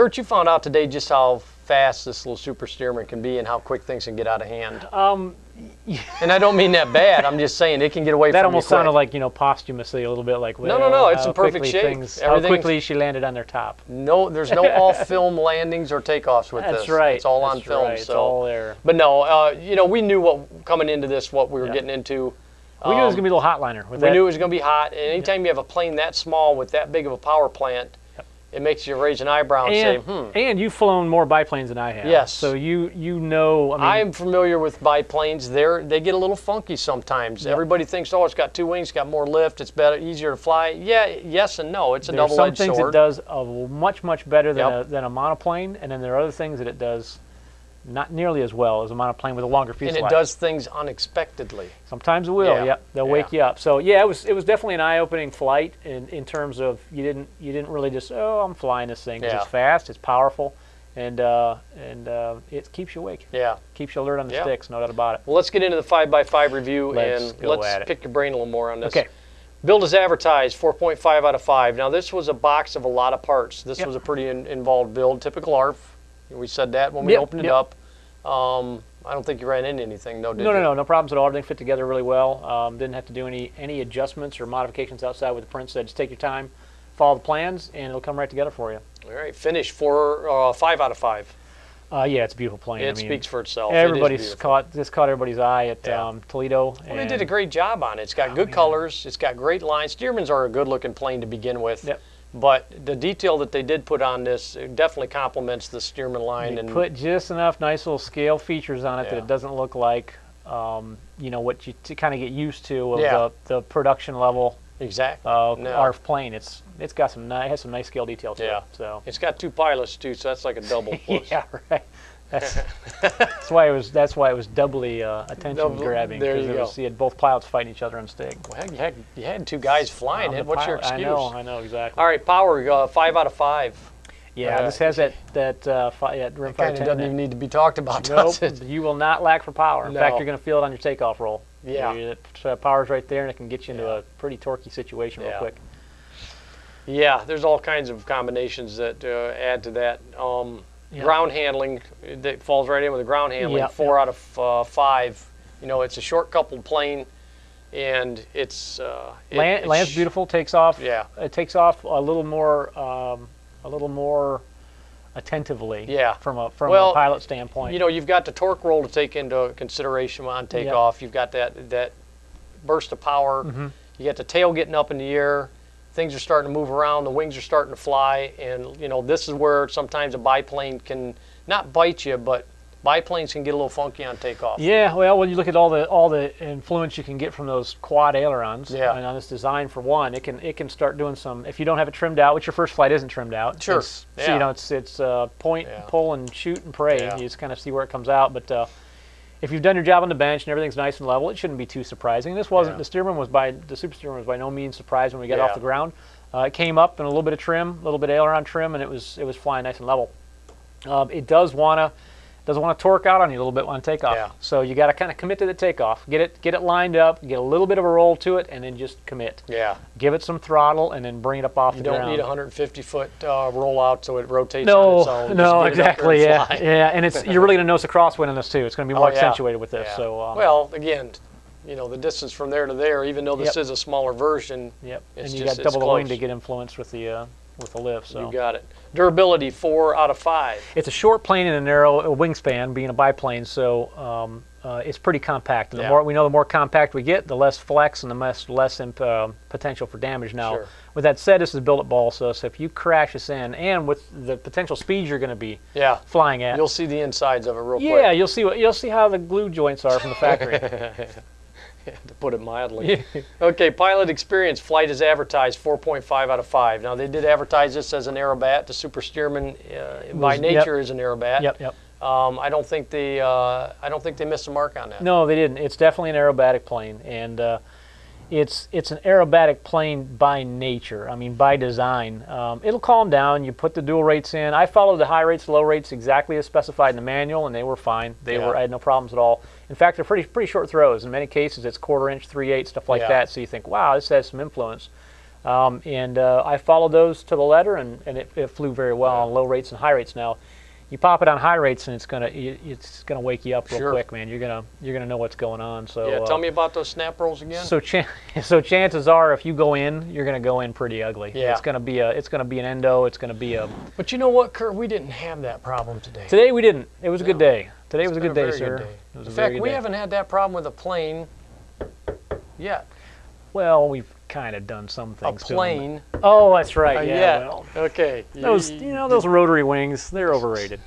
Kurt, you found out today just how fast this little Super Stearman can be and how quick things can get out of hand. And I don't mean that bad. I'm just saying it can get away from you quick. That almost sounded like, posthumously a little bit like, well, no, it's in perfect shape. How quickly she landed on their top. No, there's no off-film landings or takeoffs with this. That's right. It's all on film. Right. It's all there. But no, we knew coming into this what we were getting into. We knew it was going to be a little hotliner. We knew it was going to be hot. And anytime you have a plane that small with that big of a power plant, it makes you raise an eyebrow and say, And you've flown more biplanes than I have. Yes. So you know. I'm familiar with biplanes. They get a little funky sometimes. Yep. Everybody thinks, it's got 2 wings, got more lift, it's better, easier to fly. Yeah, yes and no. It's a double-edged sword. There are some things it does much better than a monoplane, and then there are other things that it does not nearly as well as a monoplane with a longer fuselage. And it does things unexpectedly. Sometimes it will. Yep, they'll wake you up. So yeah, it was definitely an eye-opening flight in terms of you didn't really just I'm flying this thing. It's fast, it's powerful, and it keeps you awake. Yeah, keeps you alert on the sticks, no doubt about it. Well, let's get into the 5x5 review let's pick your brain a little more on this. Okay. Build as advertised, 4.5 out of 5. Now this was a box of a lot of parts. This was a pretty involved build, typical ARF. We said that when we opened it up. I don't think you ran into anything, though, did you? No problems at all. Everything fit together really well. Didn't have to do any adjustments or modifications outside with the print. Said just take your time, follow the plans, and it'll come right together for you. All right, finish 5 out of 5. Yeah, it's a beautiful plane. It speaks for itself. Everybody's caught everybody's eye at Toledo. Well, they did a great job on it. It's got good colors. It's got great lines. Stearmans are a good-looking plane to begin with. Yep. But the detail that they did put on this definitely complements the Stearman line. They put just enough nice little scale features on it that it doesn't look like, what you kind of get used to of the production level. Exactly. ARF plane. It has some nice scale detail to it. So it's got 2 pilots too, so that's like a double plus. Yeah, right. That's why it was doubly attention grabbing. There you go. You had both pilots fighting each other on stick. Well, you had 2 guys flying it. What's your excuse? I know exactly. All right, power 5 out of 5. Yeah, this has that rim kind of doesn't even need to be talked about. Nope, you will not lack for power. In fact, you're going to feel it on your takeoff roll. Yeah, power's right there, and it can get you into a pretty torquey situation real quick. Yeah, there's all kinds of combinations that add to that. Ground handling, that falls right in with the ground handling. 4 out of 5. It's a short coupled plane, and lands beautiful. Takes off. Yeah, it takes off a little more attentively. Yeah, from a pilot standpoint. You've got the torque roll to take into consideration on takeoff. You've got that burst of power. You got the tail getting up in the air. Things are starting to move around, the wings are starting to fly, and this is where sometimes a biplane can not bite you, but biplanes can get a little funky on takeoff. Yeah, well, when you look at all the influence you can get from those quad ailerons, and on this design for one, it can start doing some. If you don't have it trimmed out, which your first flight isn't trimmed out, sure. It's point, pull, and shoot and pray. You just kind of see where it comes out, but. If you've done your job on the bench and everything's nice and level, it shouldn't be too surprising. This wasn't the Super Stearman was by no means surprised when we got off the ground. It came up in a little bit of trim, a little bit of aileron trim, and it was flying nice and level. It does want to torque out on you a little bit on takeoff. Yeah. So you got to kind of commit to the takeoff. Get it lined up, get a little bit of a roll to it, and then just commit. Yeah. Give it some throttle, and then bring it up off the ground. You don't need a 150-foot rollout so it rotates on its own. No, exactly. Yeah, and you're really going to notice a crosswind in this too. It's going to be more accentuated with this. Yeah. So well, again, the distance from there to there, even though this is a smaller version, and you got double the wing to get influence with the lift. So you got it. Durability 4 out of 5. It's a short plane and a narrow wingspan, being a biplane, so it's pretty compact. And the more compact we get, the less flex and the less potential for damage. Now, with that said, this is built at balsa, so if you crash this in, and with the potential speeds you're going to be flying at, you'll see the insides of it real quick. Yeah, you'll see how the glue joints are from the factory. To put it mildly. Okay, pilot experience, flight as advertised, 4.5 out of 5. Now, they did advertise this as an Aerobat. The Super Stearman, by nature, is an Aerobat. Yep. I don't think they missed the mark on that. No, they didn't. It's definitely an aerobatic plane, and it's an aerobatic plane by nature. I mean, by design. It'll calm down. You put the dual rates in. I followed the high rates, low rates exactly as specified in the manual, and they were fine. I had no problems at all. In fact, they're pretty short throws. In many cases, it's 1/4 inch, 3/8, stuff like that. So you think, wow, this has some influence. And I followed those to the letter, and it flew very well on low rates and high rates. Now, you pop it on high rates, and it's gonna wake you up real quick, man. You're gonna know what's going on. So yeah, tell me about those snap rolls again. So chances are, if you go in, you're gonna go in pretty ugly. Yeah. It's gonna be an endo. It's gonna be a. But you know what, Kurt? We didn't have that problem today. Today we didn't. It was a good day. Today was a good day, sir. In fact, we haven't had that problem with a plane yet. Well, we've kind of done some things. A plane. Oh, that's right. Yeah. Well, okay. Those those rotary wings, they're overrated.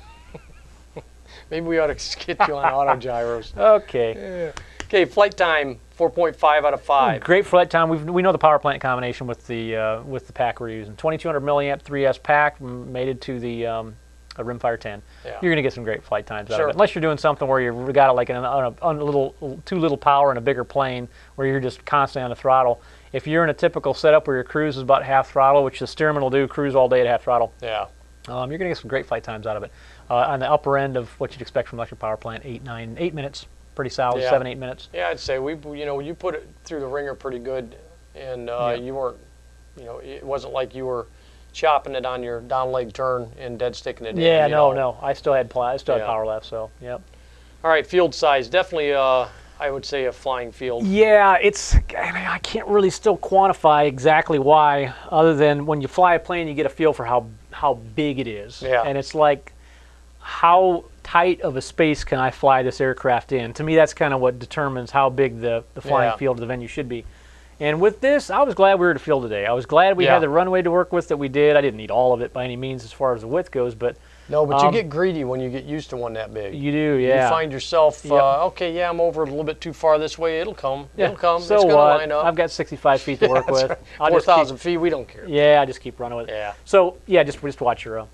Maybe we ought to get you on auto gyros. Okay. Yeah. Okay. Flight time 4.5 out of 5. Great flight time. We know the power plant combination with the pack we're using. 2200 milliamp 3S pack mated to the a Rimfire 10. Yeah. You're going to get some great flight times out of it. Unless you're doing something where you've got it like too little power in a bigger plane where you're just constantly on the throttle. If you're in a typical setup where your cruise is about half throttle, which the Stearman will do, cruise all day at half throttle. Yeah. You're going to get some great flight times out of it. On the upper end of what you'd expect from electric power plant, 8 minutes, pretty solid, 7-8 minutes. Yeah, I'd say you put it through the ringer pretty good, and you weren't, it wasn't like you were chopping it on your down leg turn and dead sticking it in. Yeah, no, I still had power left, so yep. All right, field size, definitely I would say a flying field. Yeah, I can't really still quantify exactly why, other than when you fly a plane, you get a feel for how big it is. Yeah. And it's like, how tight of a space can I fly this aircraft in? To me, that's kind of what determines how big the flying field of the venue should be. And with this, I was glad we were at the field today. I was glad we had the runway to work with that we did. I didn't need all of it by any means as far as the width goes, but no, but you get greedy when you get used to one that big. You do, yeah. You find yourself, okay, I'm over a little bit too far this way. It'll come. Yeah. It'll come. So it's going to what? line up. I've got 65 feet to work with. Right. 4,000 feet, we don't care. Yeah, I just keep running with it. Yeah. So yeah, just watch your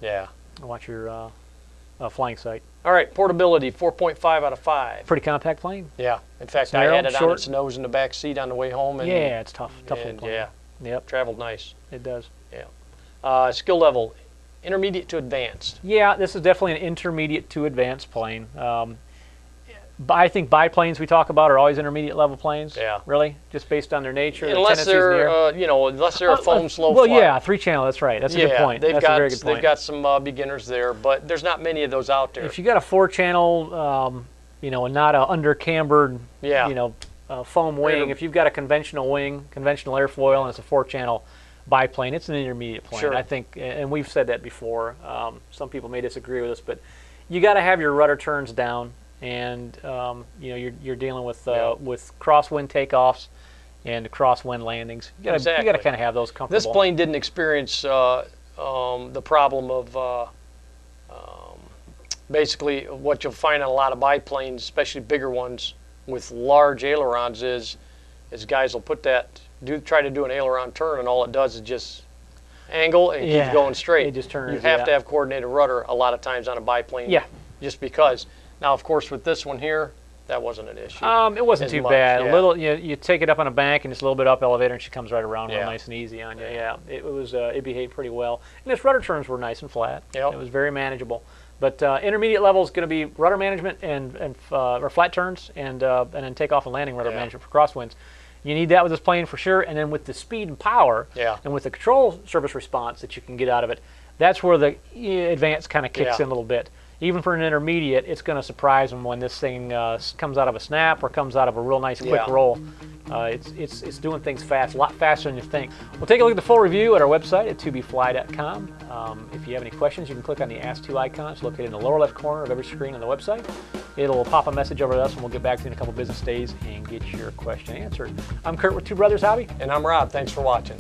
flying sight. All right, portability 4.5 out of 5. Pretty compact plane. Yeah. In fact, I had it on its nose in the back seat on the way home. And, yeah, it's tough little plane. Yeah. Yep. Traveled nice. It does. Yeah. Skill level, intermediate to advanced. Yeah, this is definitely an intermediate to advanced plane. I think biplanes we talk about are always intermediate level planes. Yeah. Really, just based on their nature. Unless they're, unless they're a foam slow fly. fly. Well, yeah, 3-channel. That's right. That's a good point. That's a very good point. They've got some beginners there, but there's not many of those out there. If you got a 4-channel, and not a under-cambered, foam wing. If you've got a conventional wing, conventional airfoil, and it's a 4-channel biplane, it's an intermediate plane. Sure. I think, and we've said that before. Some people may disagree with us, but you got to have your rudder turns down. And you're dealing with crosswind takeoffs and crosswind landings. You got to kind of have those comfortable. This plane didn't experience the problem of basically what you'll find on a lot of biplanes, especially bigger ones with large ailerons. Is guys will try to do an aileron turn, and all it does is just angle and keep going straight. It just turns. You have to have coordinated rudder a lot of times on a biplane. Yeah. Just because. Now, of course, with this one here, that wasn't an issue. It wasn't too bad. A little, you take it up on a bank and just a little bit up elevator, and she comes right around real nice and easy on you. Yeah, it behaved pretty well, and its rudder turns were nice and flat. Yep. It was very manageable. But intermediate level is going to be rudder management or flat turns, and then takeoff and landing rudder management for crosswinds. You need that with this plane for sure, and then with the speed and power, and with the control surface response that you can get out of it, that's where the advance kind of kicks in a little bit. Even for an intermediate, it's going to surprise them when this thing comes out of a snap or comes out of a real nice quick roll. It's doing things fast, a lot faster than you think. We'll take a look at the full review at our website at tubefly.com. If you have any questions, you can click on the Ask To icon. It's located in the lower left corner of every screen on the website. It'll pop a message over to us, and we'll get back to you in a couple business days and get your question answered. I'm Kurt with Two Brothers Hobby. And I'm Rob. Thanks for watching.